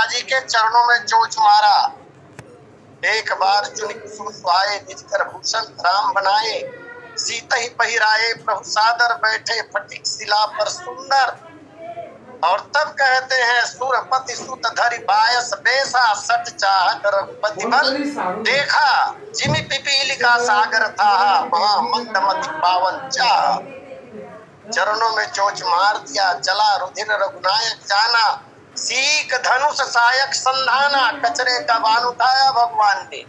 सीता जी के चरणों में चोंच मारा। एक बार चुनि कुसुम सुहाए, निज कर भूषण राम बनाए। सीता ही पहिराए प्रभु सादर, बैठे फटिक शिला पर सुंदर। और तब कहते हैं सुरपति सुत धरि बायस बेसा, सट चाहत रघुपति बल देखा। जिमि पिपीली का सागर था, वहां मंदमति पावन चाह। चरणों में चोंच मार दिया, चला रुधिर रघुनायक जाना। सीक धनुष सायक संधाना, कचरे का बाण उठाया भगवान ने।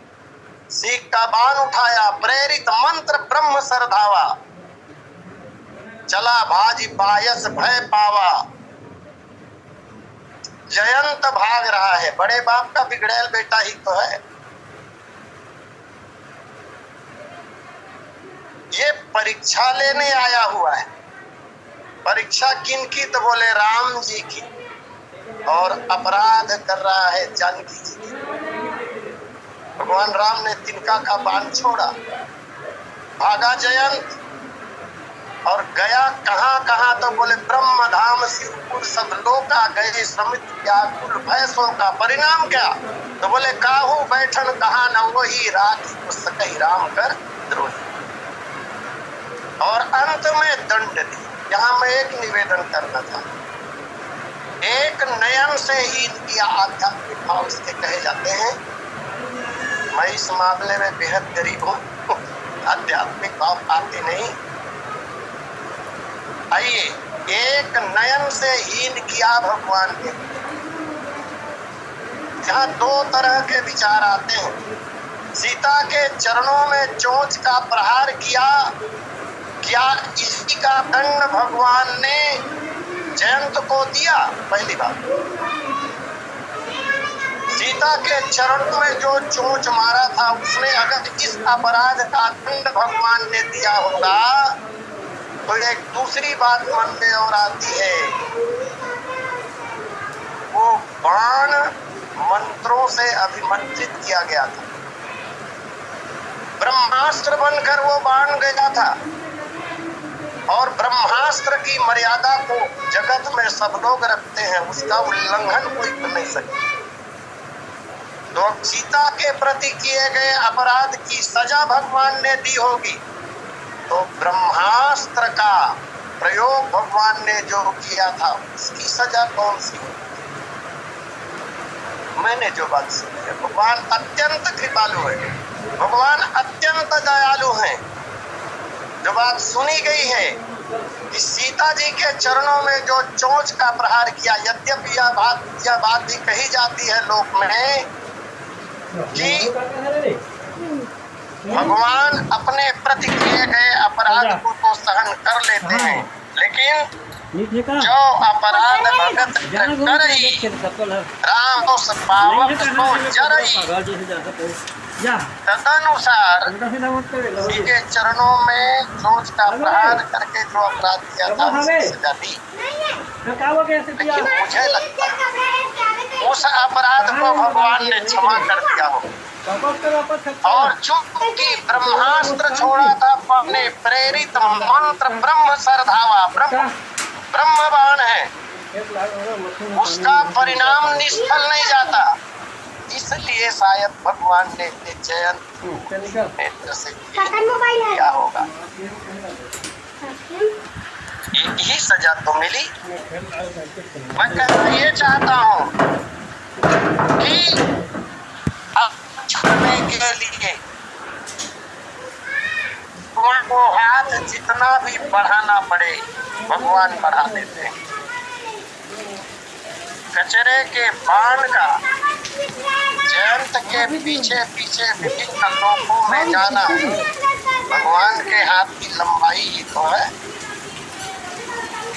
सीक का बाण उठाया, प्रेरित मंत्र ब्रह्म सरधावा। चला भाजी बायस भय पावा। जयंत भाग रहा है, बड़े बाप का बिगड़ैल बेटा ही तो है। ये परीक्षा लेने आया हुआ है। परीक्षा किनकी? तो बोले राम जी की। और अपराध कर रहा है जानकी जी की। भगवान राम ने तिनका का बाण छोड़ा, भागा जयंत। और गया कहाँ कहाँ? तो बोले ब्रह्म धाम शिवपुर सब लोका गए, समित व्याकुल भय सो का परिणाम क्या? तो बोले काहू बैठन कहा न वही, राखी को सकहि राम कर द्रोही। और अंत में दंड दी। यहाँ मैं एक निवेदन करना चाहता, एक नयन से ही इनकी आध्यात्मिक भाव इसके कहे जाते हैं। मैं इस मामले में बेहद गरीब हूँ, आध्यात्मिक भाव आते नहीं। आइए, एक नयन से हीन किया भगवान ने। यहाँ दो तरह के विचार आते हैं। सीता के चरणों में चोंच का प्रहार किया, क्या इसी का दंड भगवान ने जयंत को दिया? पहली बात, सीता के चरणों में जो चोंच मारा था, उसने अगर इस अपराध का दंड भगवान ने दिया होगा, तो एक दूसरी बात मन में और आती है। वो बाण मंत्रों से अभिमंत्रित किया गया था, ब्रह्मास्त्र बनकर वो बाण गया था। और ब्रह्मास्त्र की मर्यादा को जगत में सब लोग रखते हैं, उसका उल्लंघन कोई कर नहीं सकता। तो सीता के प्रति किए गए अपराध की सजा भगवान ने दी होगी, तो ब्रह्मास्त्र का प्रयोग भगवान ने जो किया था, उसकी सजा कौन सी? मैंने जो बात सुनी है, भगवान अत्यंत कृपालु है, भगवान अत्यंत दयालु हैं। जो बात सुनी गई है कि सीता जी के चरणों में जो चोंच का प्रहार किया, यद्यपि यह बात भी कही जाती है लोक में कि भगवान अपने प्रति किए गए अपराध को तो सहन कर लेते हैं, लेकिन जो अपराध भगत करई, राम उस पावक को जरई। तदनुसार उनके चरणों में चोंच का प्रहार करके जो अपराध किया था, उसकी सजा दी। लेकिन मुझे लगता है उस अपराध को भगवान ने क्षमा कर दिया हो। और चूंकि ब्रह्मास्त्र छोड़ा था, अपने प्रेरित मंत्र ब्रह्म सरधावा, ब्रह्म बाण है, उसका परिणाम निष्फल नहीं जाता। इसलिए शायद भगवान ने जयंत नेत्र से क्या होगा, यही सजा तो मिली। मैं कहना ये चाहता हूँ कि छुड़ने के लिए को हाथ जितना भी बढ़ाना पड़े, भगवान बढ़ा देते हैं। कचरे के बाण का जयंत के पीछे पीछे विभिन्न लोकों में जाना भगवान के हाथ की लंबाई ही तो है।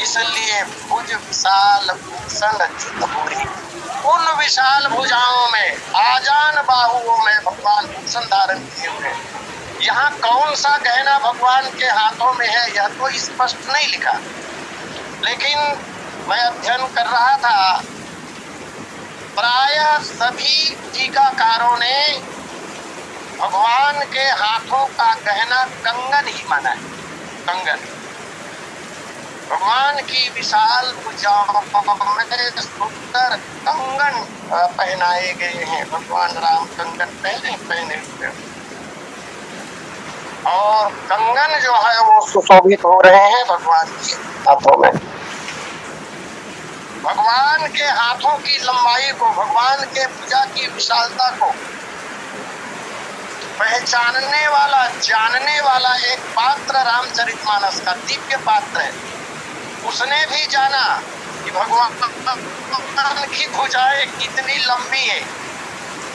इसलिए भुज विशाल भूषण चित भूरी, उन विशाल भुजाओं में, आजान बाहुओं में भगवान भूषण धारण किए हुए। यहाँ कौन सा गहना भगवान के हाथों में है, यह तो स्पष्ट नहीं लिखा, लेकिन मैं अध्ययन कर रहा था, प्रायः सभी टीकाकारों ने भगवान के हाथों का गहना कंगन ही माना है। कंगन भगवान की विशाल भुजाओं में सुंदर कंगन पहनाए गए हैं। भगवान राम कंगन पहने हुए और कंगन जो है वो सुशोभित हो रहे हैं भगवान के हाथों में। भगवान के हाथों की लंबाई को, भगवान के भुजा की विशालता को पहचानने वाला, जानने वाला एक पात्र रामचरितमानस का दिव्य पात्र है। उसने भी जाना कि भगवान की भुजाएं कितनी लंबी है।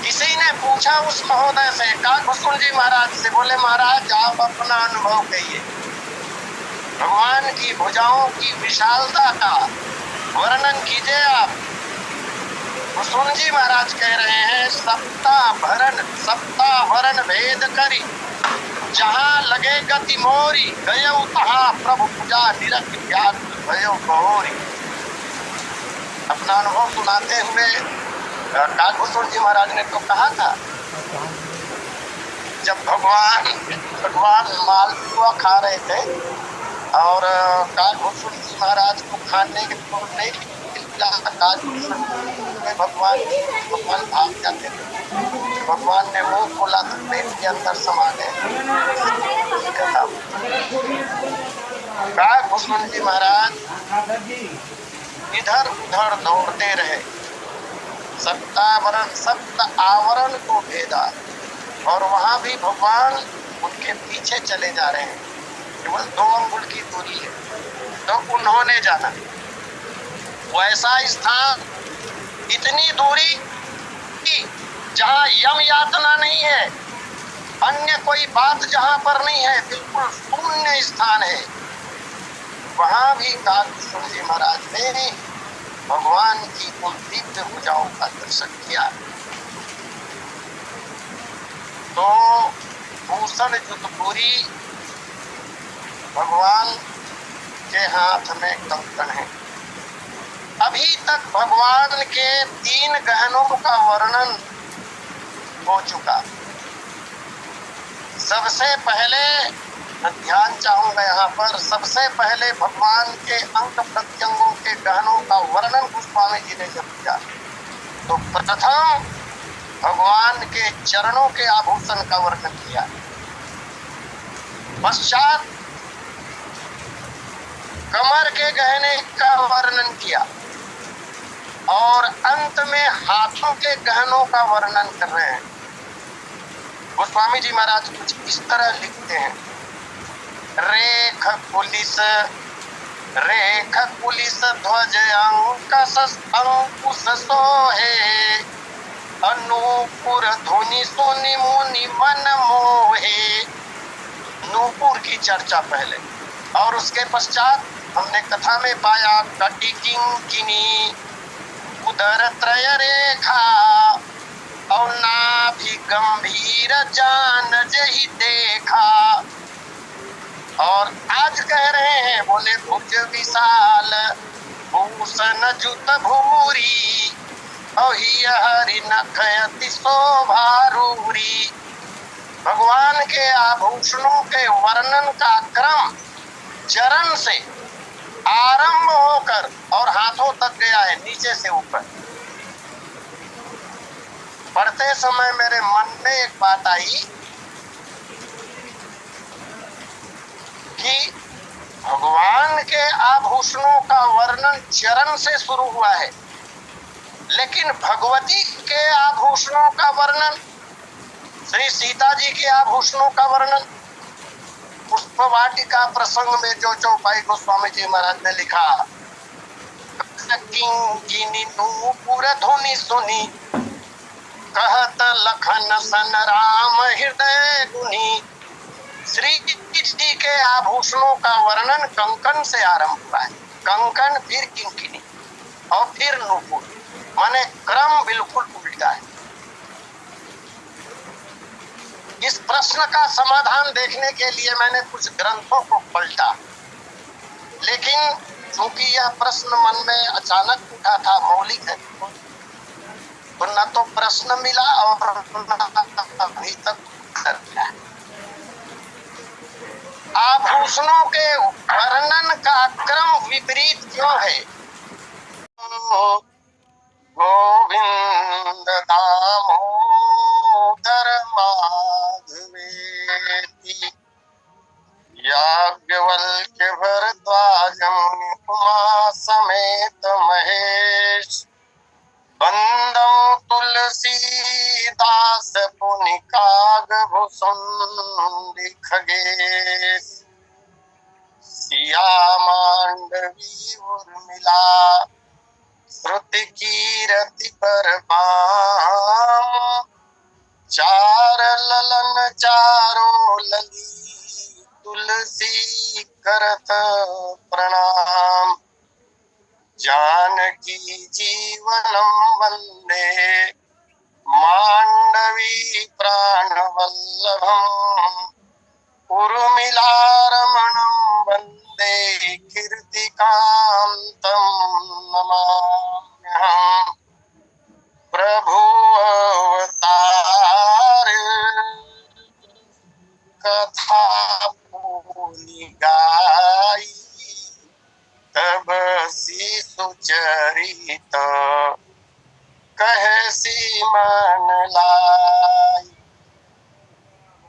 किसी ने पूछा उस महोदय से, काकभूषण जी महाराज से, बोले महाराज आप अपना अनुभव कहिए, भगवान की भुजाओं की विशालता का वर्णन कीजिए आप। भूषण जी महाराज कह रहे हैं, सप्ता वरण भेद करी, जहाँ लगे गति मोरी, गयो तहाँ प्रभु पूजा निरख व्याकुल भयो गौरी। अपना अनुभव सुनाते हुए काकभूषण जी महाराज ने तो कहा था, जब भगवान मालपुआ खा रहे थे और काकभूषण जी महाराज को खाने को नहीं मिला, भगवान भाग जाते थे। भगवान ने मुंह खोला तो पेट के अंदर समा गए। काकभूषण जी महाराज इधर उधर दौड़ते रहे, सप्त आवरण को भेदा और वहां भी भगवान उनके पीछे चले जा रहे हैं। केवल 2 अंगुल की दूरी है। तो उन्होंने जाना वैसा स्थान, इतनी दूरी कि जहाँ यम यातना नहीं है, अन्य कोई बात जहाँ पर नहीं है, बिल्कुल शून्य स्थान है। वहां भी काकभूषण जी महाराज ने भगवान की उन दिव्य भुजाओं का दर्शन किया। तो भूषण युद्धपुरी भगवान के हाथ में कंकण है। अभी तक भगवान के 3 गहनों का वर्णन हो चुका। सबसे पहले ध्यान चाहूंगा यहाँ पर, सबसे पहले भगवान के अंग प्रत्यंगों के गहनों का वर्णन गोस्वामी जी ने जब किया तो प्रथम भगवान के चरणों के आभूषण का वर्णन किया, पश्चात कमर के गहने का वर्णन किया और अंत में हाथों के गहनों का वर्णन कर रहे हैं। गोस्वामी जी महाराज कुछ इस तरह लिखते हैं, रेख कुलिस ध्वज अंकुश सोहे, अनूपुर धुनि सुनि मुनि मन मोहे। नूपुर की चर्चा पहले और उसके पश्चात हमने कथा में पाया कटि किंकिनी, उदर त्रय रेखा और नाभि गंभीर जान जहि देखा। और आज कह रहे हैं, बोले भुज विशाल भूषण जुत भूरी, हरि नखयति शोभारूरी। भगवान के आभूषणों के वर्णन का क्रम चरण से आरंभ होकर और हाथों तक गया है, नीचे से ऊपर। पढ़ते समय मेरे मन में एक बात आई कि भगवान के आभूषणों का वर्णन चरण से शुरू हुआ है, लेकिन भगवती के आभूषणों का वर्णन, श्री सीता जी के आभूषणों का वर्णन पुष्प वाटिका प्रसंग में जो चौपाई गोस्वामी जी महाराज ने लिखा, किंकिनी नूपुर धुनि सुनी, कहत लखन सन राम हृदय गुनी। श्री जी के आभूषणों का वर्णन कंकन से आरंभ हुआ है। कंकन, फिर किंकिनी और फिर नूपुर, माने क्रम बिल्कुल उल्टा है। इस प्रश्न का समाधान देखने के लिए मैंने कुछ ग्रंथों को पलटा, लेकिन चूंकि यह प्रश्न मन में अचानक उठा था, मौलिक है, तो न तो प्रश्न मिला और न अभी तक उत्तर मिला। आभूषणों के वर्णन का क्रम विपरीत क्यों है? गोविंद दामोदर माधवेति याज्ञवल्क्य भरद्वाज मुनि उमा समेत महेश बंदौ तुलसीदास पुनि कागभुसुंडी खगेश सिया मांडवी उर्मिला श्रुति कीरति परमाम चार ललन चारो लली तुलसी करत प्रणाम जानकी जीवनम वंदे मांडवी प्राणवल्लभम उर्मिला रमणं वंदे कीर्तिकांतं नमाम्यहम् प्रभु अवतार कथा पुनि गाई तब शिशु चरित कहसी मन लाई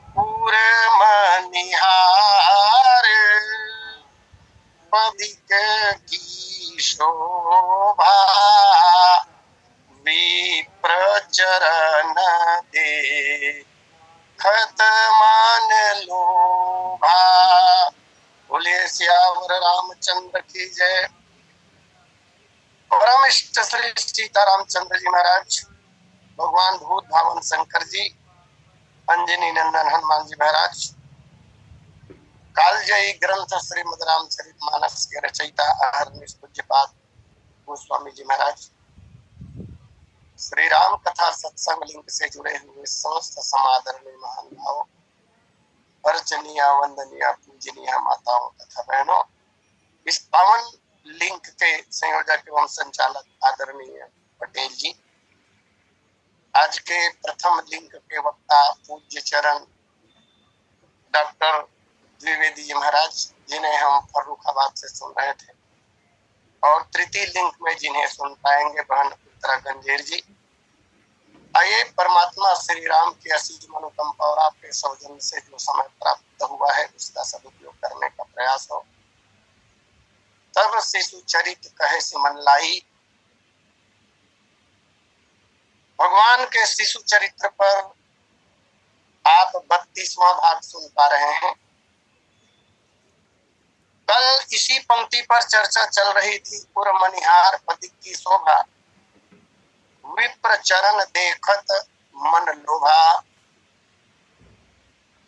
पूरे मनिहार पदिक की शोभा विप्र चरण दे खत मान लोभा। बोले सियावर रामचंद्र की जय। परम इष्ट श्री सीता रामचंद्र जी महाराज, भगवान भूत भावन शंकर जी, अंजनी नंदन हनुमान जी महाराज, कालजयी ग्रंथ श्रीमद रामचरितमानस के रचयिता अहरनिश पूज्यपाद गोस्वामी जी महाराज, श्री राम कथा सत्संग लिंक से जुड़े हुए समस्त समादरणीय महान भाव, अर्चनीय वंदनीय पूजनीय माताओं तथा बहनों, इस पावन लिंक के संयोजक एवं संचालक आदरणीय पटेल जी, आज के प्रथम लिंक के वक्ता पूज्य चरण डॉक्टर द्विवेदी जी महाराज, जिन्हें हम फर्रुखाबाद से सुन रहे थे, और तृतीय लिंक में जिन्हें सुन पाएंगे बहन उत्तरा गंजेर जी। आइए परमात्मा श्री राम की असीम अनुकंपा और आपके सौजन्य से जो समय प्राप्त हुआ है उसका सदुपयोग करने का प्रयास हो। तब शिशु चरित कहे सिमन लाई, भगवान के शिशु चरित्र पर आप 32वां भाग सुन पा रहे हैं। कल इसी पंक्ति पर चर्चा चल रही थी। पुर मनिहार पदिक की शोभा विप्र चरण देखत मन लोभा।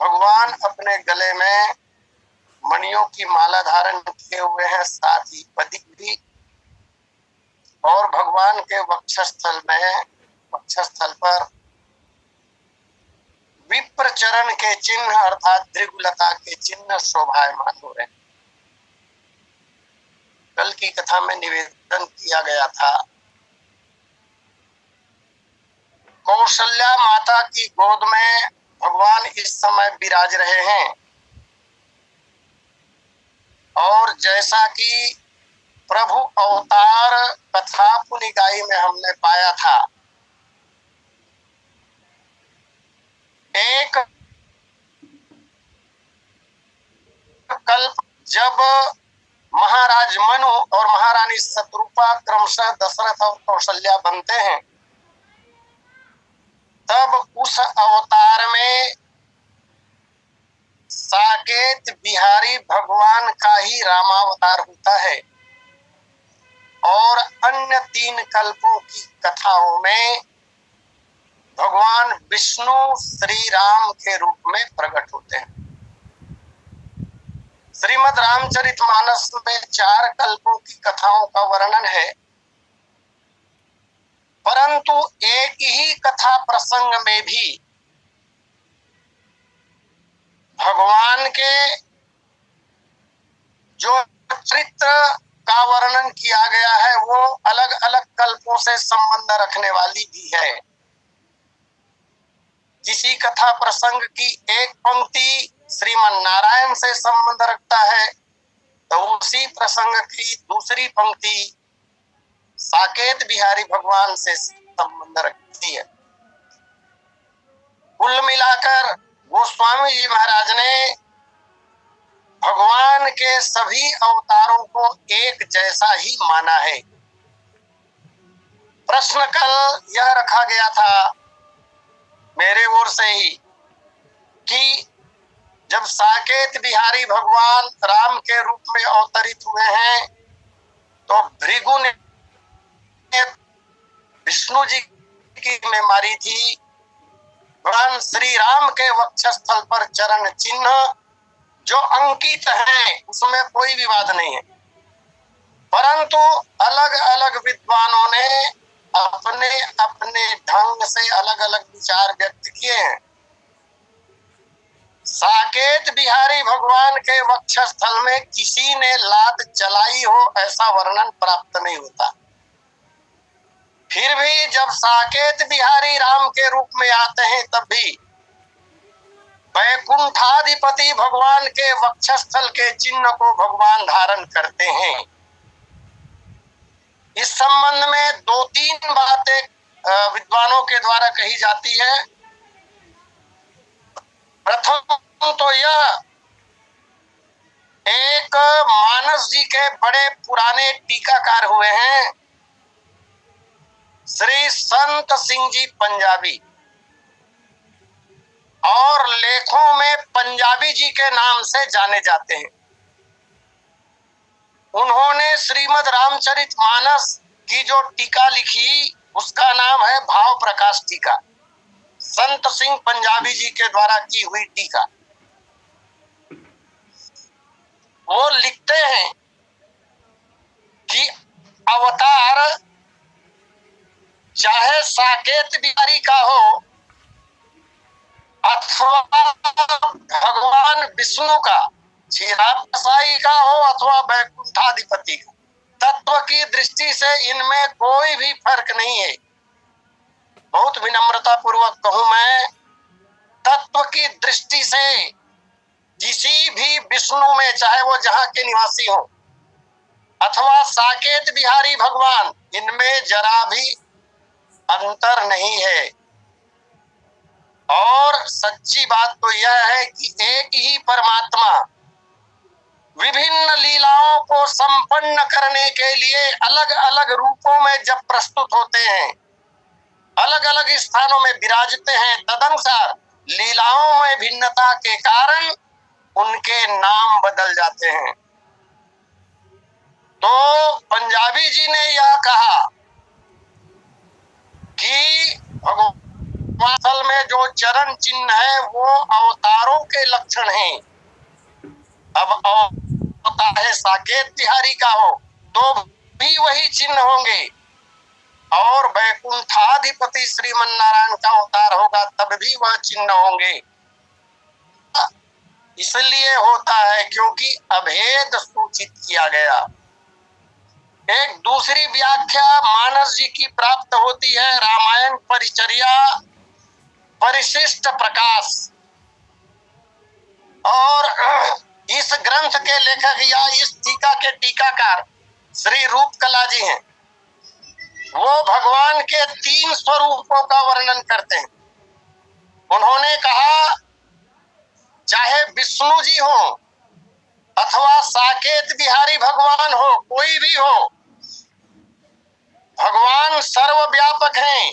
भगवान अपने गले में मणियों की माला धारण किए हुए हैं, साथ ही पदिक भी, और भगवान के वक्षस्थल पर विप्र चरण के चिन्ह अर्थात दृगुलता के चिन्ह शोभायमान हो रहे हैं। कल की कथा में निवेदन किया गया था, कौशल्या माता की गोद में भगवान इस समय विराज रहे हैं, और जैसा कि प्रभु अवतार कथा पुनिगाई में हमने पाया था, एक कल्प जब महाराज मनु और महारानी शत्रुपा क्रमशः दशरथ और कौशल्या बनते हैं, तब उस अवतार में साकेत बिहारी भगवान का ही रामावतार होता है, और अन्य 3 कल्पों की कथाओं में भगवान विष्णु श्री राम के रूप में प्रकट होते हैं। श्रीमद् रामचरितमानस में 4 कल्पों की कथाओं का वर्णन है, परंतु एक ही कथा प्रसंग में भी भगवान के जो चरित्र का वर्णन किया गया है वो अलग अलग कल्पों से संबंध रखने वाली भी है। किसी कथा प्रसंग की एक पंक्ति श्रीमन नारायण से संबंध रखता है, तो उसी प्रसंग की दूसरी पंक्ति साकेत बिहारी भगवान से संबंध रखती है। कुल मिलाकर गोस्वामी जी महाराज ने भगवान के सभी अवतारों को एक जैसा ही माना है। प्रश्न कल यह रखा गया था मेरे ओर से ही कि जब साकेत बिहारी भगवान राम के रूप में अवतरित हुए हैं तो भृगु ने विष्णु जी की में मारी थी। भगवान श्री राम के वक्षस्थल पर चरण चिन्ह जो अंकित है उसमें कोई विवाद नहीं है, परंतु अलग अलग विद्वानों ने अपने अपने ढंग से अलग अलग विचार व्यक्त किए हैं। साकेत बिहारी भगवान के वक्षस्थल में किसी ने लात चलाई हो ऐसा वर्णन प्राप्त नहीं होता। फिर भी जब साकेत बिहारी राम के रूप में आते हैं तब भी वैकुंठाधिपति भगवान के वक्षस्थल के चिन्ह को भगवान धारण करते हैं। इस संबंध में दो तीन बातें विद्वानों के द्वारा कही जाती है। प्रथम तो यह एक मानस जी के बड़े पुराने टीकाकार हुए हैं श्री संत सिंह जी पंजाबी, और लेखों में पंजाबी जी के नाम से जाने जाते हैं। उन्होंने श्रीमद् रामचरितमानस की जो टीका लिखी उसका नाम है भाव प्रकाश टीका, संत सिंह पंजाबी जी के द्वारा की हुई टीका। वो लिखते हैं कि अवतार चाहे साकेत बिहारी का हो अथवा भगवान विष्णु का, क्षीराब साई का हो अथवा वैकुंठाधिपति का, तत्व की दृष्टि से इनमें कोई भी फर्क नहीं है। बहुत विनम्रता पूर्वक कहूं मैं, तत्व की दृष्टि से किसी भी विष्णु में, चाहे वो जहां के निवासी हो अथवा साकेत बिहारी भगवान, इनमें जरा भी अंतर नहीं है। और सच्ची बात तो यह है कि एक ही परमात्मा विभिन्न लीलाओं को संपन्न करने के लिए अलग अलग रूपों में जब प्रस्तुत होते हैं, अलग अलग स्थानों में विराजते हैं, तदनुसार लीलाओं में भिन्नता के कारण उनके नाम बदल जाते हैं। तो पंजाबी जी ने यह कहा कि भगवान असल में जो चरण चिन्ह है वो अवतारों के लक्षण हैं। अब अवतार है साकेत बिहारी का हो तो भी वही चिन्ह होंगे, और वैकुंठाधिपति श्रीमन्नारायण का अवतार होगा तब भी वह चिन्ह होंगे। इसलिए होता है क्योंकि अभेद सूचित किया गया। एक दूसरी व्याख्या मानस जी की प्राप्त होती है रामायण परिचर्या परिशिष्ट प्रकाश, और इस ग्रंथ के लेखक या इस टीका के टीकाकार श्री रूपकला जी हैं। वो भगवान के 3 स्वरूपों का वर्णन करते हैं। उन्होंने कहा चाहे विष्णु जी हो अथवा साकेत बिहारी भगवान हो, कोई भी हो, भगवान सर्वव्यापक हैं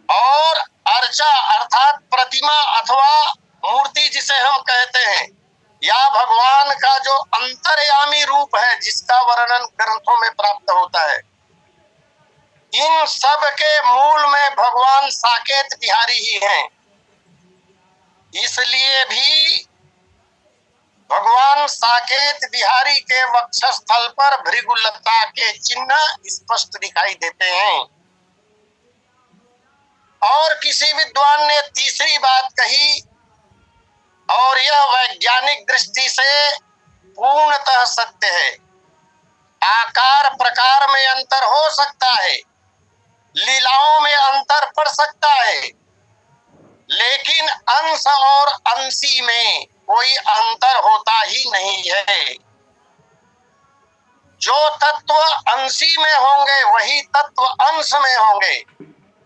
और अर्चा अर्थात प्रतिमा अथवा मूर्ति जिसे हम कहते हैं, या भगवान का जो अंतर्यामी रूप है जिसका वर्णन ग्रंथों में प्राप्त होता है, इन सब के मूल में भगवान साकेत बिहारी ही हैं। इसलिए भी भगवान साकेत बिहारी के वक्षस्थल पर भृगुलता के चिन्ह स्पष्ट दिखाई देते हैं। और किसी विद्वान ने तीसरी बात कही, और यह वैज्ञानिक दृष्टि से पूर्णतः सत्य है। आकार प्रकार में अंतर हो सकता है, लीलाओं में अंतर पड़ सकता है, लेकिन अंश और अंशी में कोई अंतर होता ही नहीं है। जो तत्व अंशी में होंगे वही तत्व अंश में होंगे।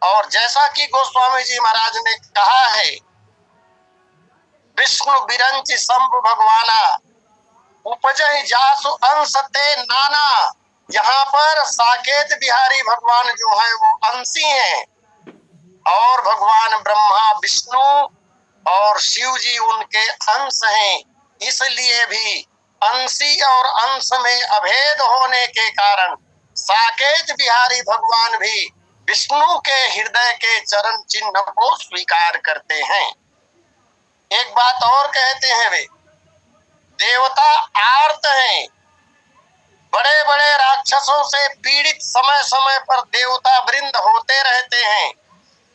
और जैसा कि गोस्वामी जी महाराज ने कहा है, विष्णु बिरंच शंभु भगवाना उपजहि जासु अंश ते नाना। यहाँ पर साकेत बिहारी भगवान जो है वो अंशी हैं और भगवान ब्रह्मा विष्णु और शिव जी उनके अंश हैं। इसलिए भी अंशी और अंश में अभेद होने के कारण साकेत बिहारी भगवान भी विष्णु के हृदय के चरण चिन्ह को स्वीकार करते हैं। एक बात और कहते हैं, वे देवता आर्त हैं। बड़े बड़े राक्षसों से पीड़ित समय समय पर देवता वृंद होते रहते हैं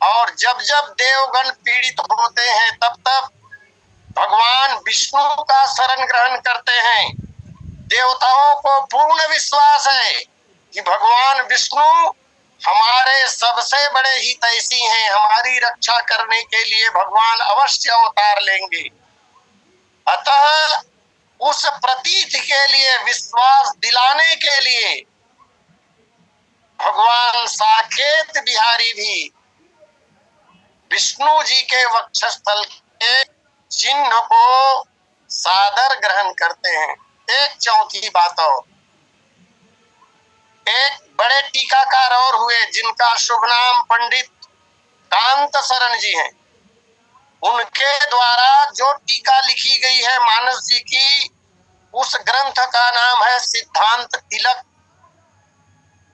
और जब जब देवगण पीड़ित होते हैं तब तब भगवान विष्णु का शरण ग्रहण करते हैं। देवताओं को पूर्ण विश्वास है कि भगवान विष्णु हमारे सबसे बड़े हितैषी हैं, हमारी रक्षा करने के लिए भगवान अवश्य अवतार लेंगे। अतः उस प्रतीत के लिए, विश्वास दिलाने के लिए भगवान साकेत बिहारी भी विष्णु जी के वक्षस्थल के चिन्ह को सादर ग्रहण करते हैं। एक चौथी बात और, एक बड़े टीकाकार और हुए जिनका शुभ नाम पंडित कांत शरण जी हैं। उनके द्वारा जो टीका लिखी गई है मानस जी की, उस ग्रंथ का नाम है सिद्धांत तिलक।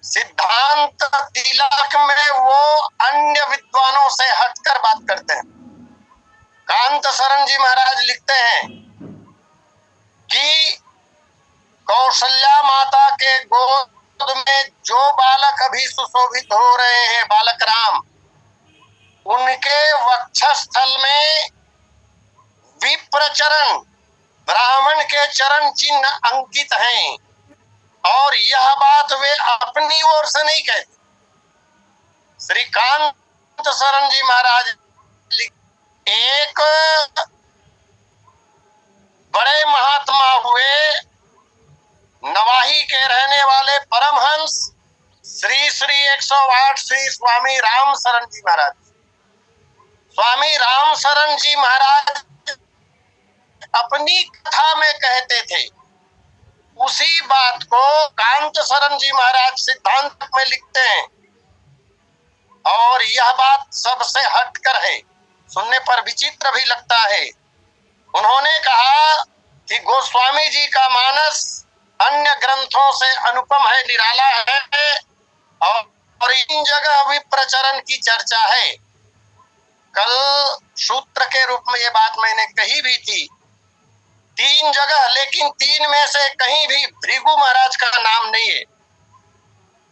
सिद्धांत तिलक में वो अन्य विद्वानों से हटकर बात करते हैं। कांत शरण जी महाराज लिखते हैं कि कौशल्या माता के गोद में जो बालक अभी सुशोभित हो रहे हैं, बालक राम, उनके वक्षस्थल में विप्रचरण ब्राह्मण के चरण चिन्ह अंकित हैं। और यह बात वे अपनी ओर से नहीं कहते। श्री कांत शरण जी महाराज एक बड़े महात्मा हुए, नवाही के रहने वाले परमहंस श्री श्री 108 श्री स्वामी राम शरण जी महाराज। स्वामी राम शरण जी महाराज अपनी कथा में कहते थे, उसी बात को कांत शरण जी महाराज सिद्धांत में लिखते हैं। और यह बात सबसे हटकर है, सुनने पर विचित्र भी लगता है। उन्होंने कहा कि गोस्वामी जी का मानस अन्य ग्रंथों से अनुपम है, निराला है और इन जगह विप्रचरण की चर्चा है। कल सूत्र के रूप में ये बात मैंने कही भी थी, 3 जगह, लेकिन 3 में से कहीं भी भृगु महाराज का नाम नहीं है।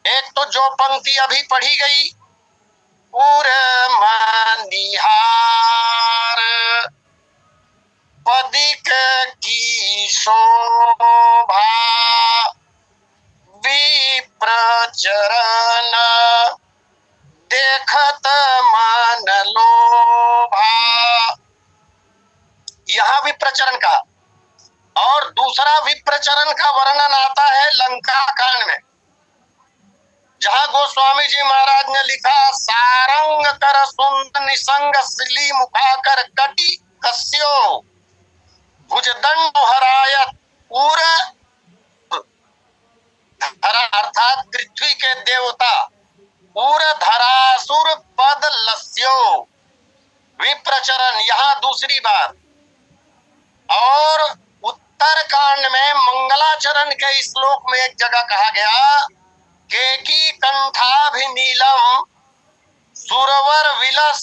एक तो जो पंक्ति अभी पढ़ी गई, उर मनिहार पदिक की शोभा विप्रचरण देखत मन लोभा, यह विप्रचरण का। और दूसरा विप्रचरण का वर्णन आता है लंका कांड में, जहां गोस्वामी जी महाराज ने लिखा, सारंग कर सुंद निसंग सिली मुखाकर कटी कस्यो भुजदंड हरायत उर धरा, अर्थात पृथ्वी के देवता उर धरासुर पद लस्यो विप्रचरण, यहाँ दूसरी बार। और उत्तर कांड में मंगलाचरण के श्लोक में एक जगह कहा गया, केकी कंठाभिनीलम सुरवर विलस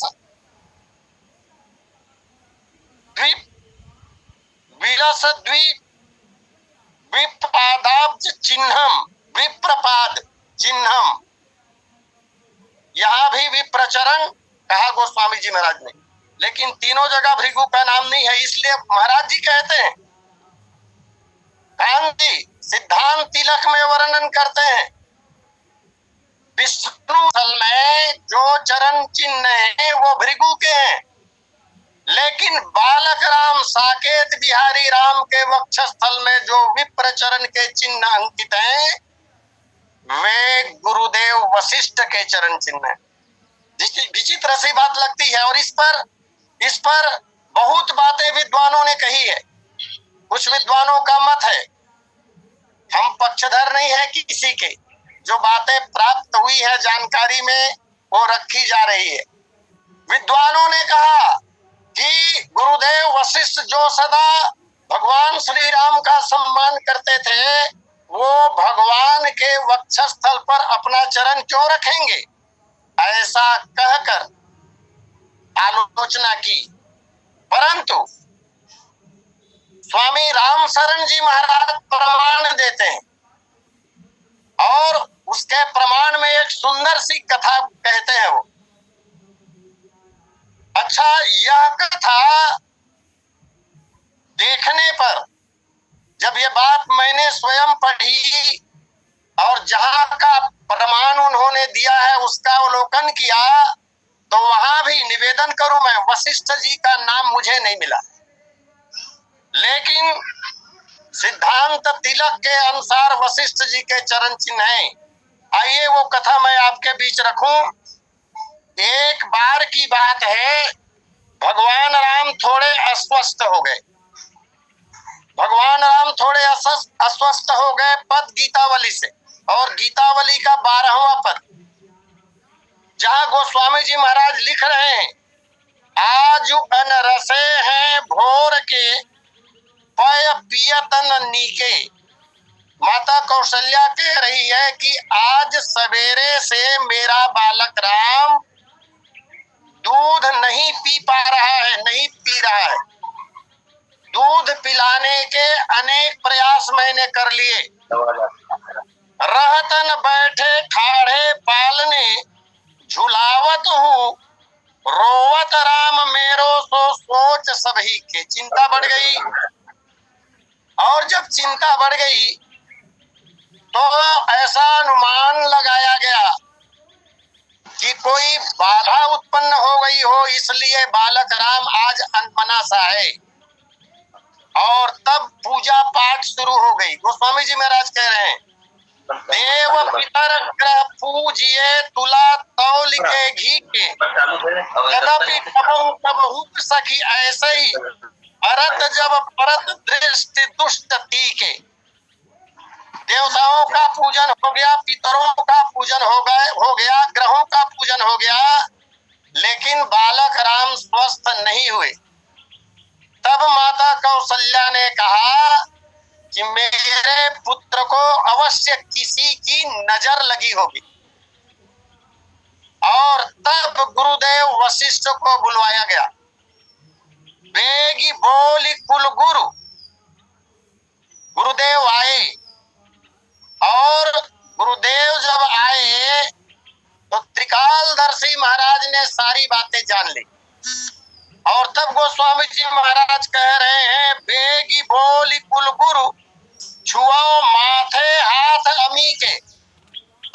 विलस विप्रपादाब्ज चिन्हम, विप्रपाद चिन्हम, यहाँ भी विप्रचरण कहा गोस्वामी जी महाराज ने, लेकिन तीनों जगह भृगु का नाम नहीं है। इसलिए महाराज जी कहते हैं, गांधी सिद्धांत तिलक में वर्णन करते हैं, विष्णु में जो चरण चिन्ह है वो भृगु के हैं, लेकिन बालक राम साकेत बिहारी राम के वक्षस्थल में जो विप्र चरण के चिन्ह अंकित हैं वे गुरुदेव वशिष्ठ के चरण चिन्ह हैं। विचित्र सी बात लगती है और इस पर बहुत बातें विद्वानों ने कही है। कुछ विद्वानों का मत है, हम पक्षधर नहीं है किसी के, जो बातें प्राप्त हुई है जानकारी में वो रखी जा रही है। विद्वानों ने कहा कि गुरुदेव वशिष्ठ जो सदा भगवान श्री राम का सम्मान करते थे वो भगवान के वक्षस्थल पर अपना चरण क्यों रखेंगे, ऐसा कहकर आलोचना की। परंतु स्वामी राम शरण जी महाराज प्रमाण देते हैं और उसके प्रमाण में एक सुंदर सी कथा कहते हैं वो। अच्छा, यह कथा देखने पर जब ये बात मैंने स्वयं पढ़ी और जहां का प्रमाण उन्होंने दिया है उसका अवलोकन किया तो वहां भी निवेदन करूं मैं, वशिष्ठ जी का नाम मुझे नहीं मिला, लेकिन सिद्धांत तिलक के अनुसार वशिष्ठ जी के चरण चिन्ह हैं। आइए वो कथा मैं आपके बीच रखूं। एक बार की बात है, भगवान राम थोड़े अस्वस्थ हो गए। भगवान राम थोड़े अस्वस्थ हो गए पद गीतावली से, और गीतावली का 12वां पद जहां गोस्वामी जी महाराज लिख रहे हैं, आज अनरसे हैं भोर के पय पियतन नीके। माता कौशल्या कह रही है कि आज सवेरे से मेरा बालक राम दूध नहीं पी पा रहा है, नहीं पी रहा है। दूध पिलाने के अनेक प्रयास मैंने कर लिए, रहतन बैठे ठाढ़े पालने झुलावत हूँ, रोवत राम मेरो सो सोच सभी के। चिंता बढ़ गई, और जब चिंता बढ़ गई तो ऐसा अनुमान लगाया गया कि कोई बाधा उत्पन्न हो गई हो, इसलिए बालक राम आज अनमना सा है। और तब पूजा पाठ शुरू हो गई। गोस्वामी जी महाराज कह रहे हैं, देव पितर ग्रह पूजिए तुला तौल के घी के, कदापि कबहू सखी ऐसे ही अरत जब परत दृष्टि दुष्ट तीखे। देवताओं का पूजन हो गया, पितरों का पूजन हो गया, ग्रहों का पूजन हो गया, लेकिन बालक राम स्वस्थ नहीं हुए। तब माता कौशल्या ने कहा कि मेरे पुत्र को अवश्य किसी की नजर लगी होगी। और तब गुरुदेव वशिष्ठ को बुलवाया गया। बेगी बोली कुल गुरु। गुरुदेव आए, और गुरुदेव जब आए तो त्रिकालदर्शी महाराज ने सारी बातें जान ली। और तब गोस्वामी जी महाराज कह रहे हैं, बेगी बोली कुल गुरु छुआओ माथे हाथ अमी के,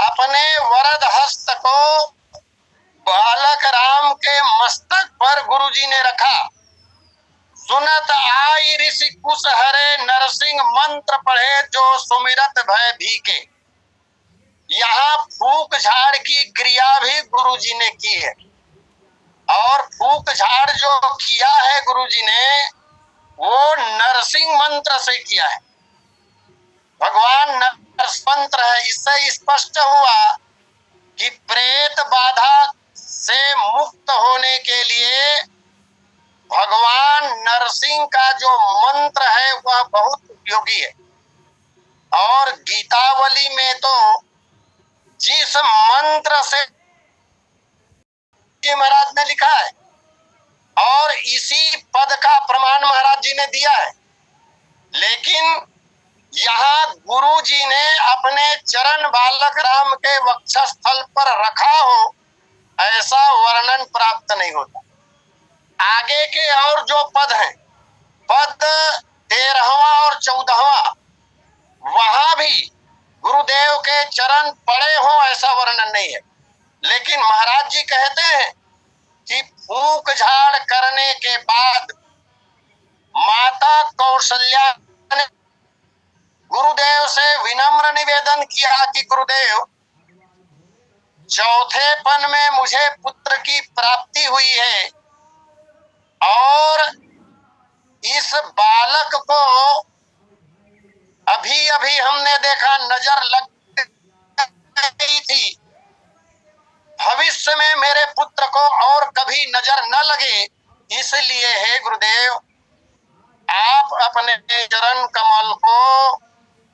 अपने वरद हस्त को बालक राम के मस्तक पर गुरुजी ने रखा। सुनत आई ऋषि कुश हरे नरसिंह मंत्र पढ़े जो सुमिरत भय भी के। यहाँ फूक झाड़ की क्रिया भी गुरुजी ने की है, और फूक झाड़ जो किया है गुरुजी ने वो नरसिंह मंत्र से किया है। भगवान नरस मंत्र है। इससे स्पष्ट हुआ कि प्रेत बाधा से मुक्त होने के लिए भगवान नरसिंह का जो मंत्र है वह बहुत उपयोगी है। और गीतावली में तो जिस मंत्र से महाराज ने लिखा है और इसी पद का प्रमाण महाराज जी ने दिया है, लेकिन यहाँ गुरु जी ने अपने चरण बालक राम के वक्षस्थल पर रखा हो ऐसा वर्णन प्राप्त नहीं होता। आगे के और जो पद हैं, पद 13वां और 14वां, वहां भी गुरुदेव के चरण पड़े हो ऐसा वर्णन नहीं है। लेकिन महाराज जी कहते हैं कि फूक झाड़ करने के बाद निवेदन किया कि गुरुदेव, चौथेपन में मुझे पुत्र की प्राप्ति हुई है और इस बालक को अभी अभी हमने देखा नजर लग गई थी। भविष्य में मेरे पुत्र को और कभी नजर न लगे, इसलिए हे गुरुदेव, आप अपने चरण कमल को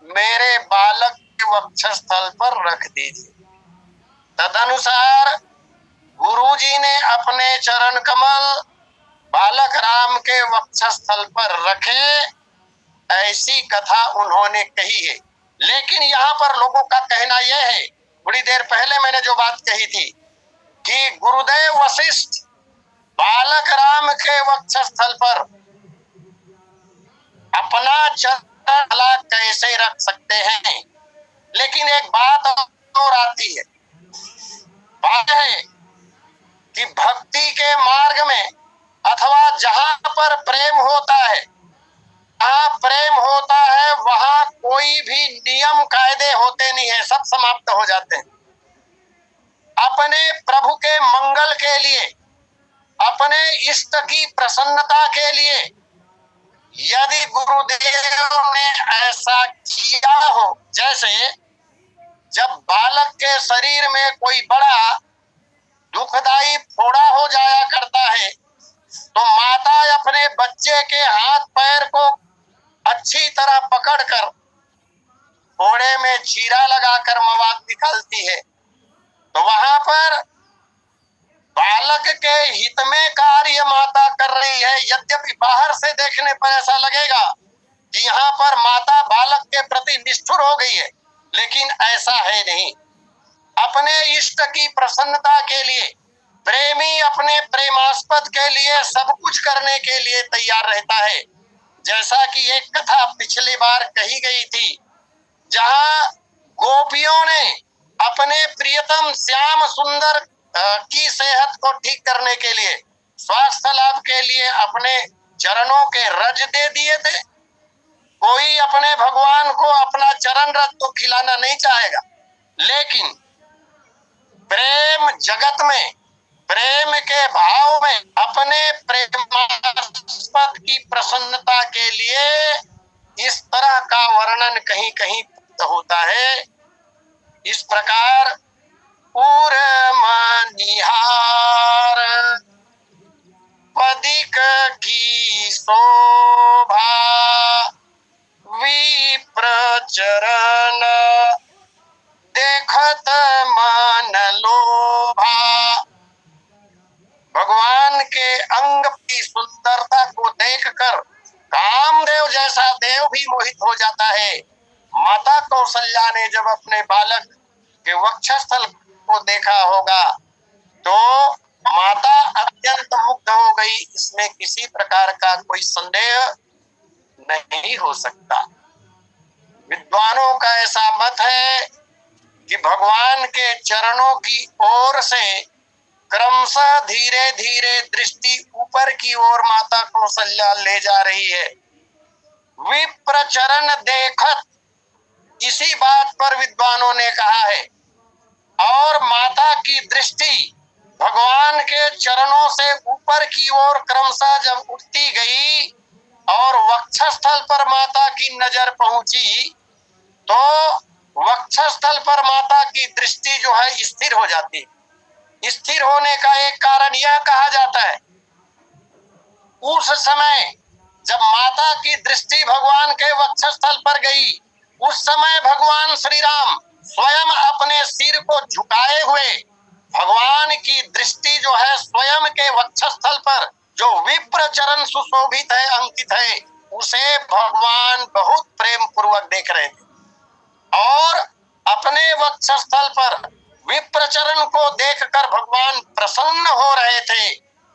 मेरे बालक के वक्षस्थल पर रख दीजिए। तदनुसार गुरुजी ने अपने चरण कमल बालक राम के वक्षस्थल पर रखे। ऐसी कथा उन्होंने कही है। लेकिन यहाँ पर लोगों का कहना यह है, थोड़ी देर पहले मैंने जो बात कही थी कि गुरुदेव वशिष्ठ बालक राम के वक्षस्थल पर अपना चरण कैसे रख सकते हैं। लेकिन एक बात और आती है, बात है कि भक्ति के मार्ग में अथवा जहां पर प्रेम होता है, जहां प्रेम होता है वहां कोई भी नियम कायदे होते नहीं है, सब समाप्त हो जाते हैं। अपने प्रभु के मंगल के लिए, अपने इष्ट की प्रसन्नता के लिए यदि गुरुदेव ने ऐसा किया हो, जैसे जब बालक के शरीर में कोई बड़ा दुखदाई फोड़ा हो जाया करता है तो माता अपने बच्चे के हाथ पैर को अच्छी तरह पकड़कर फोड़े में चीरा लगाकर मवाद निकालती है। तो वहां पर बालक के हित में कार्य माता कर रही है। यद्यपि बाहर से देखने पर ऐसा लगेगा कि यहाँ पर माता बालक के प्रति निष्ठुर हो गई है, लेकिन ऐसा है नहीं। अपने इष्ट की प्रसन्नता के लिए प्रेमी अपने प्रेमास्पद के लिए सब कुछ करने के लिए तैयार रहता है। जैसा कि एक कथा पिछली बार कही गई थी, जहां गोपियों ने अपने प्रियतम श्याम सुंदर की सेहत को ठीक करने के लिए, स्वास्थ्य लाभ के लिए अपने चरणों के रज दे दिए थे। कोई अपने भगवान को अपना चरण रज तो खिलाना नहीं चाहेगा, लेकिन प्रेम जगत में, प्रेम के भाव में अपने प्रेमास्पद की प्रसन्नता के लिए इस तरह का वर्णन कहीं कहीं होता है। इस प्रकार निहार पदिक की शोभा विप्र चरण देखत मन लोभा। भगवान के अंग की सुंदरता को देखकर कामदेव जैसा देव भी मोहित हो जाता है। माता कौशल्या ने जब अपने बालक के वक्षस्थल को देखा होगा तो माता अत्यंत मुग्ध हो गई, इसमें किसी प्रकार का कोई संदेह नहीं हो सकता। विद्वानों का ऐसा मत है कि भगवान के चरणों की ओर से क्रमशः धीरे धीरे दृष्टि ऊपर की ओर माता कौशल्या ले जा रही है। विप्र चरण देखत, इसी बात पर विद्वानों ने कहा है। और माता की दृष्टि भगवान के चरणों से ऊपर की ओर क्रमशः जब उठती गई और वक्षस्थल पर माता की नजर पहुंची तो वक्षस्थल पर माता की दृष्टि जो है स्थिर हो जाती है। स्थिर होने का एक कारण यह कहा जाता है, उस समय जब माता की दृष्टि भगवान के वक्षस्थल पर गई, उस समय भगवान श्री राम स्वयं अपने सिर को झुकाए हुए भगवान की दृष्टि जो है स्वयं के वक्षस्थल पर जो विप्र चरण सुशोभित है, अंकित है, उसे भगवान बहुत प्रेम पूर्वक देख रहे थे। और अपने वक्षस्थल पर विप्र चरण को देखकर भगवान प्रसन्न हो रहे थे।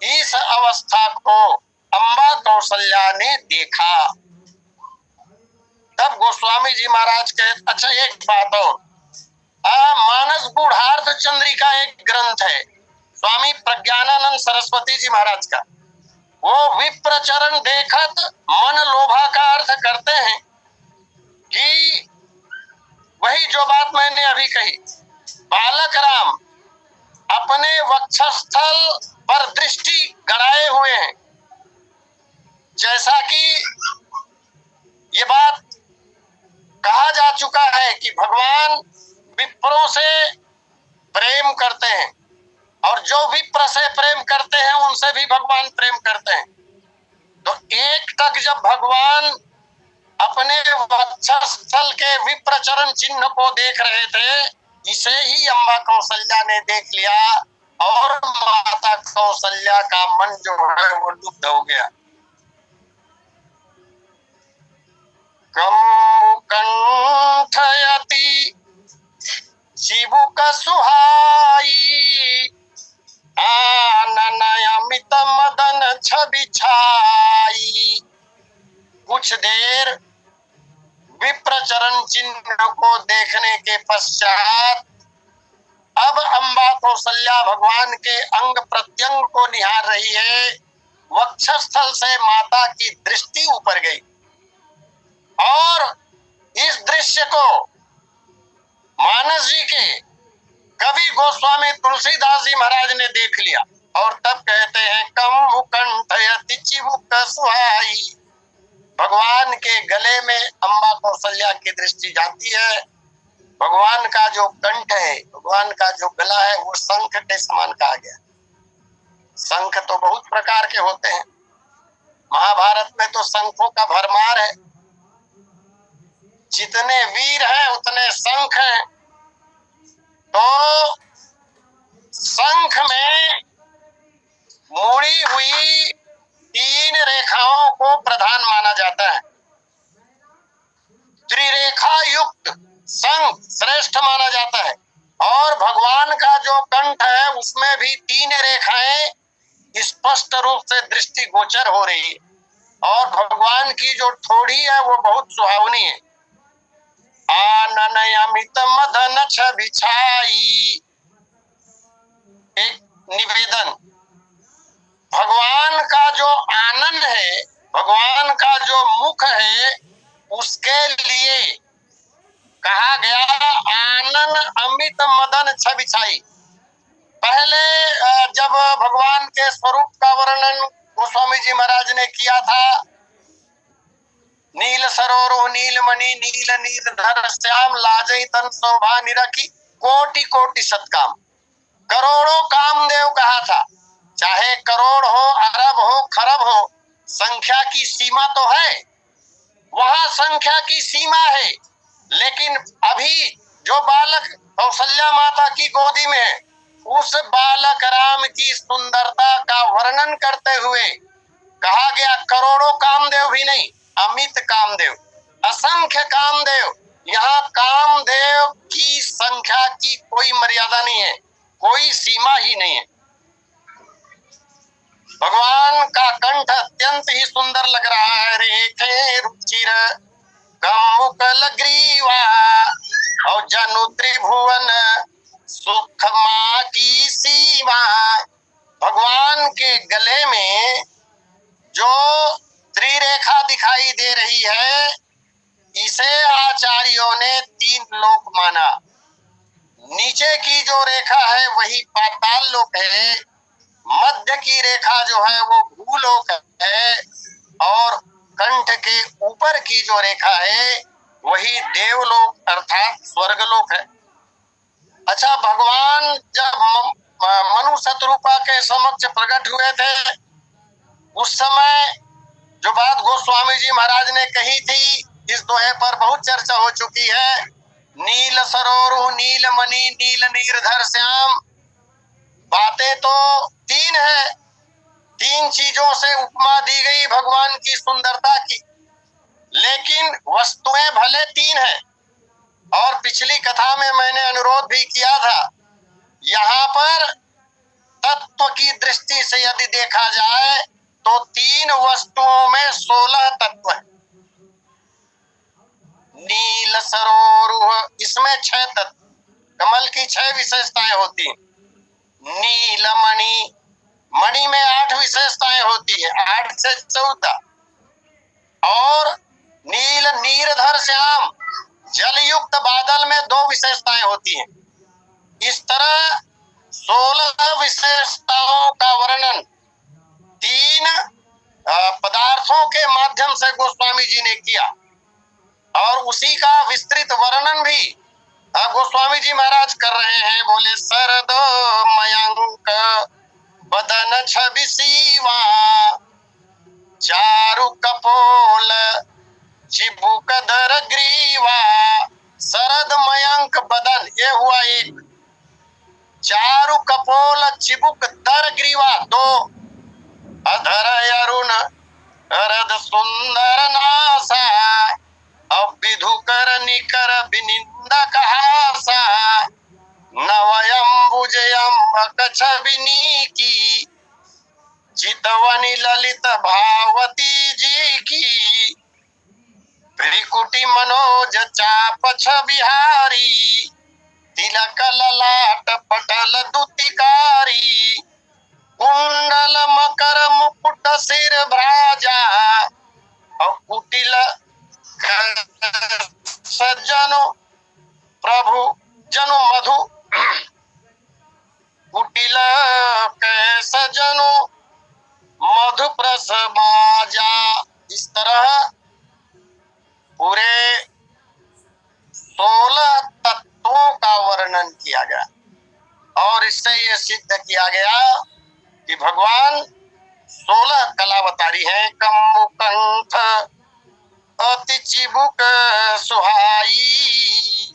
इस अवस्था को अम्बा कौशल्या ने देखा। तब गोस्वामी जी महाराज कहे, अच्छा एक बात और, मानस गूढ़ार्थ चंद्रिका एक ग्रंथ है स्वामी प्रज्ञानानंद सरस्वती जी महाराज का। वो विप्र चरण देखत मन लोभा का अर्थ करते हैं कि वही जो बात मैंने अभी कही, बालक राम अपने वक्षस्थल पर दृष्टि गड़ाए हुए हैं। जैसा कि ये बात कहा जा चुका है कि भगवान विप्रों से प्रेम करते हैं और जो विप्र से प्रेम करते हैं उनसे भी भगवान प्रेम करते हैं। तो एक तक जब भगवान अपने वक्षस्थल के विप्र चरण चिन्ह को देख रहे थे, इसे ही अम्बा कौशल्या ने देख लिया और माता कौशल्या का मन जो है वो लुब्ध हो गया। कंठयति चिबुक सुहाई, आननयमित मदन छवि छाई। कुछ देर विप्र चरण चिन्ह को देखने के पश्चात अब अम्बा कौशल्या भगवान के अंग प्रत्यंग को निहार रही है। वक्षस्थल से माता की दृष्टि ऊपर गई और इस दृश्य को मानस जी के कवि गोस्वामी तुलसीदास जी महाराज ने देख लिया और तब कहते हैं कम मुकंठयति चिबुक सुहाई। भगवान के गले में अम्बा कौशल्या की दृष्टि जाती है। भगवान का जो कंठ है, भगवान का जो गला है, वो शंख के समान कहा गया। शंख तो बहुत प्रकार के होते हैं, महाभारत में तो शंखों का भरमार है। जितने वीर हैं उतने शंख हैं। तो शंख में मुड़ी हुई 3 रेखाओं को प्रधान माना जाता है। त्रिरेखा युक्त शंख श्रेष्ठ माना जाता है और भगवान का जो कंठ है उसमें भी 3 रेखाएं स्पष्ट रूप से दृष्टि गोचर हो रही है और भगवान की जो ठोड़ी है वो बहुत सुहावनी है। आननयमित मदन छवि छाई। एक निवेदन, भगवान का जो आनंद है, भगवान का जो मुख है, उसके लिए कहा गया आनन अमित मदन छवि छाई। पहले जब भगवान के स्वरूप का वर्णन गोस्वामी जी महाराज ने किया था, नील सरोवर नीलमणि नील नीलधर श्याम लाजई तन शोभा निरखी कोटि कोटि सत्काम। करोड़ों कामदेव कहा था। चाहे करोड़ हो, अरब हो, खरब हो, संख्या की सीमा तो है, वहां संख्या की सीमा है। लेकिन अभी जो बालक कौशल्या माता की गोदी में है, उस बालक राम की सुंदरता का वर्णन करते हुए कहा गया करोड़ों कामदेव भी नहीं, अमित कामदेव, असंख्य कामदेव। यहाँ कामदेव की संख्या की कोई मर्यादा नहीं है, कोई सीमा ही नहीं है। भगवान का कंठ अत्यंत ही सुंदर लग रहा है। रेखे रुचिर कमुकल ग्रीवा और जनु त्रिभुवन सुखमा की सीमा। भगवान के गले में जो त्रिरेखा दिखाई दे रही है, इसे आचार्यों ने 3 लोक माना। नीचे की जो रेखा है वही पाताल लोक है, मध्य की रेखा जो है वो भूलोक है और कंठ के ऊपर की जो रेखा है वही देवलोक अर्थात स्वर्गलोक है। अच्छा, भगवान जब मनु शतरूपा के समक्ष प्रकट हुए थे, उस समय जो बात गोस्वामी जी महाराज ने कही थी, इस दोहे पर बहुत चर्चा हो चुकी है। नील सरोवर नीलमणि नील नीरधर श्याम। बातें तो 3 है, 3 चीजों से उपमा दी गई भगवान की सुंदरता की, लेकिन वस्तुएं भले 3 है। और पिछली कथा में मैंने अनुरोध भी किया था, यहाँ पर तत्व की दृष्टि से यदि देखा जाए तो 3 वस्तुओं में 16 तत्व है। नील सरोवर, इसमें 6 तत्व, कमल की 6 विशेषताएं होती हैं। नीलमणि, मणि में 8 विशेषताएं होती है, 8 से 14। और नील नीरधर श्याम, जलयुक्त बादल में 2 विशेषताएं होती हैं। इस तरह 16 विशेषताओं का वर्णन 3 पदार्थों के माध्यम से गोस्वामी जी ने किया और उसी का विस्तृत वर्णन भी गोस्वामी जी महाराज कर रहे हैं। बोले शरद मयंक बदन छवि सीवा चारु कपोल चिबुक दर ग्रीवा। शरद मयंक बदन ये हुआ एक, चारु कपोल चिबुक दर ग्रीवा 2, अधर अरुण हरद सुंदर नासा अब विधुकर निकर विनिंदक हासा नवयंबुजयंबक छविनी की चितवनी ललित भावती जी की भ्रिकुटी मनोज चाप छविहारी तिलक ललाट पटल दुतिकारी कुंडल मकर मुकुट सिर भ्राजा और कुटिल सज्जनो प्रभु जनु मधु कुटिल सज्जनो मधु प्रस बाजा। इस तरह पूरे 16 तत्वों का वर्णन किया गया और इससे ये सिद्ध किया गया कि भगवान 16 कलावतारी हैं। कम्बुकंठ अति चिबुक सुहाई,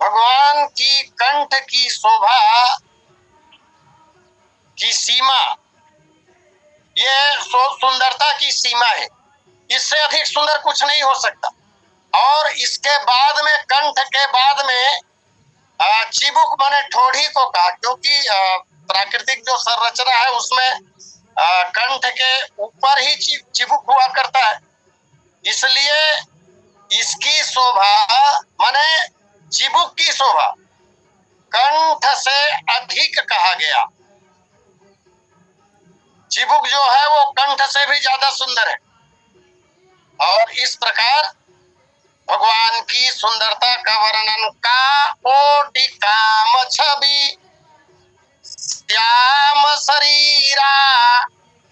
भगवान की कंठ की शोभा की सीमा, ये सुंदरता की सीमा है। इससे अधिक सुंदर कुछ नहीं हो सकता। और इसके बाद में कंठ के बाद में चिबुक माने ठोड़ी को कहा, क्योंकि प्राकृतिक जो संरचना है उसमें कंठ के ऊपर ही चिबुक हुआ करता है, इसलिए इसकी शोभा माने चिबुक की शोभा कंठ से अधिक कहा गया। चिबुक जो है वो कंठ से भी ज्यादा सुंदर है। और इस प्रकार भगवान की सुंदरता का वर्णन का कोटि काम छवि श्याम शरीरा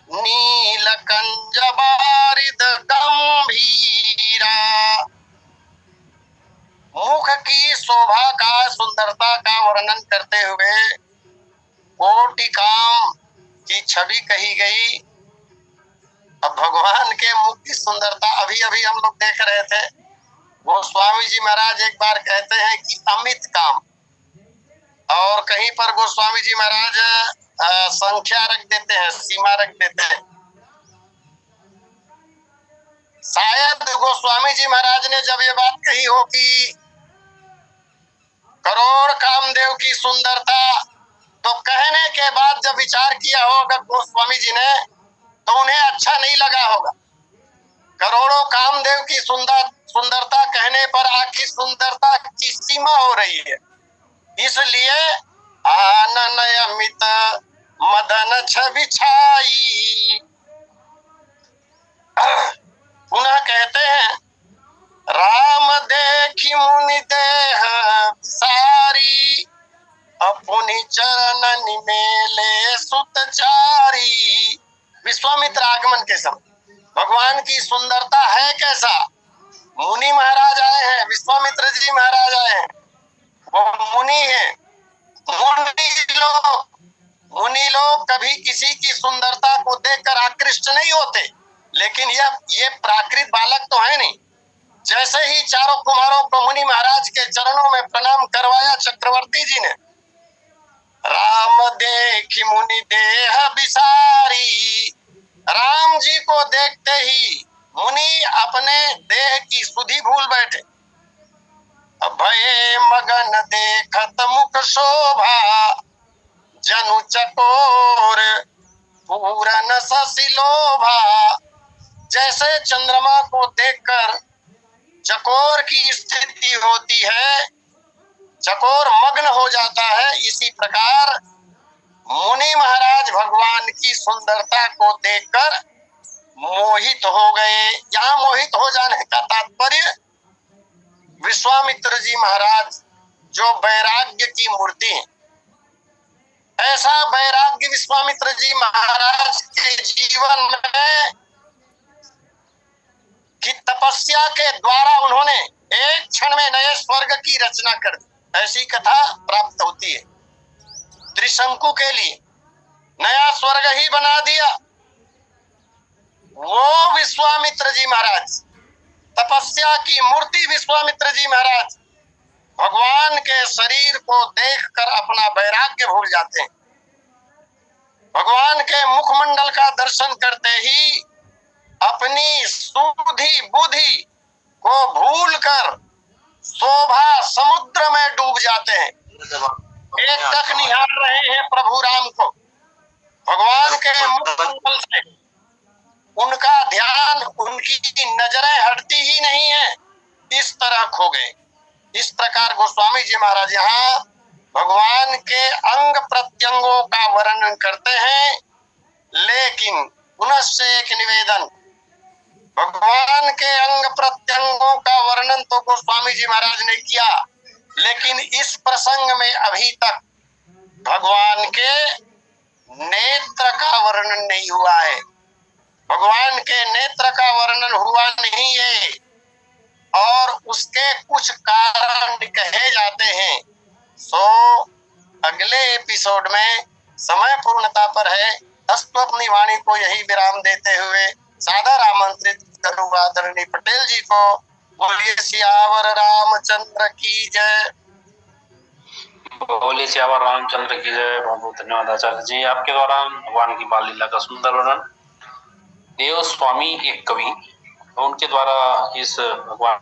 नील कंज बारिद गंभीरा। मुख की शोभा का सुंदरता का वर्णन करते हुए कोटि काम की छवि कही गई। अब भगवान के मुख की सुंदरता अभी अभी हम लोग देख रहे थे। गोस्वामी जी महाराज एक बार कहते हैं कि अमित काम, और कहीं पर गोस्वामी जी महाराज संख्या रख देते हैं, सीमा रख देते हैं। शायद गोस्वामी जी महाराज ने जब ये बात कही हो कि करोड़ कामदेव की सुंदरता, तो कहने के बाद जब विचार किया होगा गोस्वामी जी ने तो उन्हें अच्छा नहीं लगा होगा। करोड़ों कामदेव की सुंदरता कहने पर आखिर सुंदरता की सीमा हो रही है, इसलिए आनन अमित मदन छवि छाई। पुनः कहते हैं राम देखी मुनि देह सारी अपनी चरणन मेले सुतचारी। विश्वामित्र आगमन के समय भगवान की सुंदरता है कैसा। मुनि महाराज आए हैं, विश्वामित्र जी महाराज आए हैं, वो मुनि है। मुनि लोग कभी किसी की सुंदरता को देखकर आकृष्ट नहीं होते, लेकिन ये प्राकृत बालक तो है नहीं। जैसे ही चारों कुमारों को मुनि महाराज के चरणों में प्रणाम करवाया चक्रवर्ती जी ने, राम देखी मुनि देह बिसारी। राम जी को देखते ही मुनि अपने देह की सुधि भूल बैठे। भये मगन देखत मुख शोभा जनु चकोर पूरन ससिलोभा। जैसे चंद्रमा को देखकर चकोर की स्थिति होती है, चकोर मग्न हो जाता है, इसी प्रकार मुनि महाराज भगवान की सुंदरता को देखकर मोहित हो गए। यहाँ मोहित हो जाने का तात्पर्य विश्वामित्र जी महाराज जो वैराग्य की मूर्ति है, ऐसा वैराग्य विश्वामित्र जी महाराज के जीवन में कि तपस्या के द्वारा उन्होंने एक क्षण में नए स्वर्ग की रचना कर दी। ऐसी कथा प्राप्त होती है। त्रिशंकु के लिए नया स्वर्ग ही बना दिया वो विश्वामित्र जी महाराज, तपस्या की मूर्ति विश्वामित्र जी महाराज भगवान के शरीर को देखकर अपना वैराग्य भूल जाते हैं। भगवान के मुखमंडल का दर्शन करते ही अपनी सुधि बुद्धि को भूलकर शोभा समुद्र में डूब जाते हैं। एक टक निहार रहे हैं प्रभु राम को, भगवान के मुखमंडल से उनका ध्यान, उनकी नजरें हटती ही नहीं है, इस तरह खो गए। इस प्रकार गोस्वामी जी महाराज यहाँ भगवान के अंग प्रत्यंगों का वर्णन करते हैं। लेकिन पुनः एक निवेदन, भगवान के अंग प्रत्यंगों का वर्णन तो गोस्वामी जी महाराज ने किया, लेकिन इस प्रसंग में अभी तक भगवान के नेत्र का वर्णन नहीं हुआ है। भगवान के नेत्र का वर्णन हुआ नहीं है और उसके कुछ कारण कहे जाते हैं। सो अगले एपिसोड में समय पूर्णता पर है। अस्तु अपनी वाणी को यही विराम देते हुए सादर आमंत्रित करूँ आदरणीय पटेल जी को। बोलिए सियावर रामचंद्र की जय। बोलिए सियावर रामचंद्र की जय। बहुत बहुत धन्यवाद आचार्य जी, आपके द्वारा भगवान की बाल लीला का सुंदर वर्णन। देव स्वामी एक कवि, उनके द्वारा इस भगवान